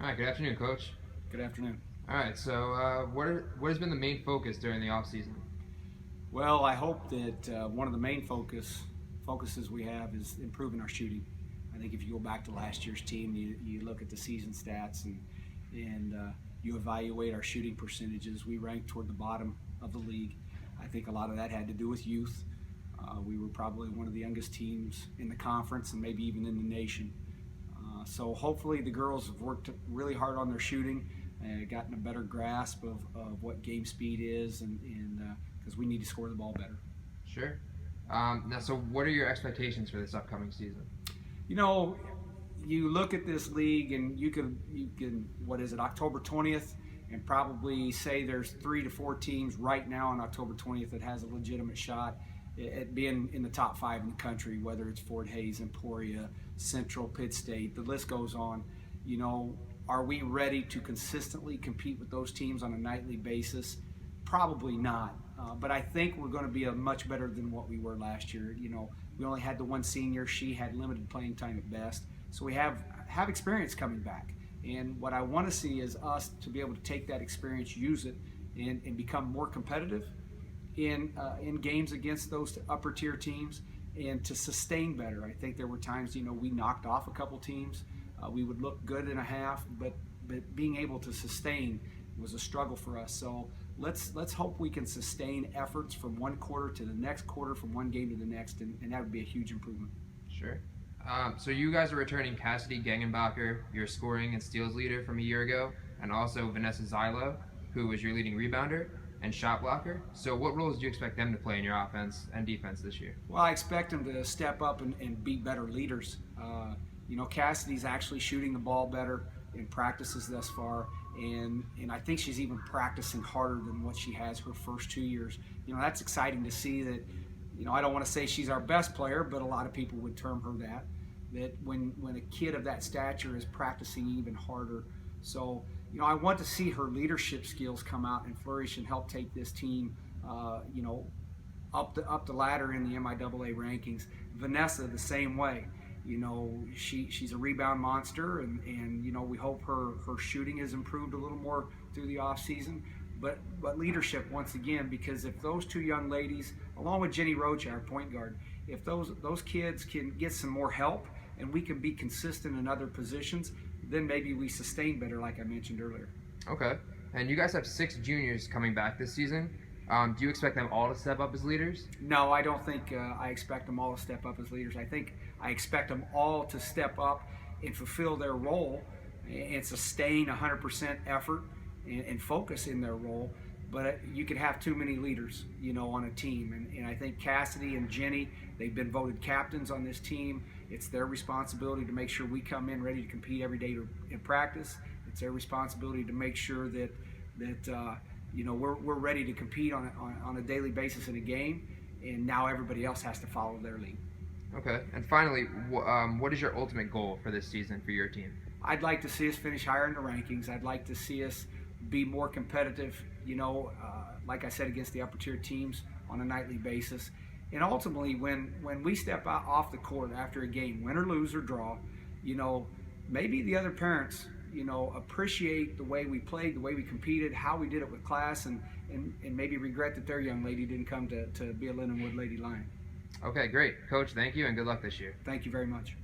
All right, good afternoon, Coach. Good afternoon. All right, so what has been the main focus during the off season? Well, I hope that one of the main focuses we have is improving our shooting. I think if you go back to last year's team, you look at the season stats and you evaluate our shooting percentages. We ranked toward the bottom of the league. I think a lot of that had to do with youth. We were probably one of the youngest teams in the conference and maybe even in the nation. So hopefully the girls have worked really hard on their shooting, gotten a better grasp of what game speed is, and because we need to score the ball better. Sure. Now, so what are your expectations for this upcoming season? You know, you look at this league and you can what is it, October 20th, and probably say there's 3 to 4 teams right now on October 20th that has a legitimate shot at being in the top 5 in the country, whether it's Fort Hays, Emporia, Central, Pitt State, the list goes on. You know, are we ready to consistently compete with those teams on a nightly basis? Probably not. But I think we're going to be much better than what we were last year. You know, we only had the one senior. She had limited playing time at best. So we have experience coming back. And what I want to see is us to be able to take that experience, use it, and become more competitive in games against those upper tier teams, and to sustain better. I think there were times, you know, we knocked off a couple teams. We would look good in a half, but being able to sustain was a struggle for us. So let's hope we can sustain efforts from one quarter to the next quarter, from one game to the next, and that would be a huge improvement. Sure. So you guys are returning Cassidy Gengenbacher, your scoring and steals leader from a year ago, and also Vanessa Zylo, who was your leading rebounder and shot blocker. So what roles do you expect them to play in your offense and defense this year? Well, I expect them to step up and be better leaders. You know, Cassidy's actually shooting the ball better in practices thus far, and I think she's even practicing harder than what she has her first 2 years. You know, that's exciting to see that. You know, I don't want to say she's our best player, but a lot of people would term her that. That when a kid of that stature is practicing even harder. So, you know, I want to see her leadership skills come out and flourish and help take this team, you know, up the ladder in the MIAA rankings. Vanessa, the same way. You know, she's a rebound monster, and you know, we hope her shooting has improved a little more through the off season. But leadership, once again, because if those two young ladies, along with Jenny Roach, our point guard, if those kids can get some more help and we can be consistent in other positions, then maybe we sustain better, like I mentioned earlier. Okay. And you guys have 6 juniors coming back this season. Do you expect them all to step up as leaders? No, I don't think I expect them all to step up as leaders. I think I expect them all to step up and fulfill their role and sustain 100% effort and focus in their role. But you could have too many leaders, you know, on a team. And I think Cassidy and Jenny, they've been voted captains on this team. It's their responsibility to make sure we come in ready to compete every day in practice. It's their responsibility to make sure that you know, we're ready to compete on a daily basis in a game. And now everybody else has to follow their lead. Okay. And finally, what is your ultimate goal for this season for your team? I'd like to see us finish higher in the rankings. I'd like to see us be more competitive, you know, like I said, against the upper tier teams on a nightly basis. And ultimately, when we step out off the court after a game, win or lose or draw, you know, maybe the other parents, you know, appreciate the way we played, the way we competed, how we did it with class, and maybe regret that their young lady didn't come to be a Lindenwood Lady Lion. Okay, great. Coach, thank you, and good luck this year. Thank you very much.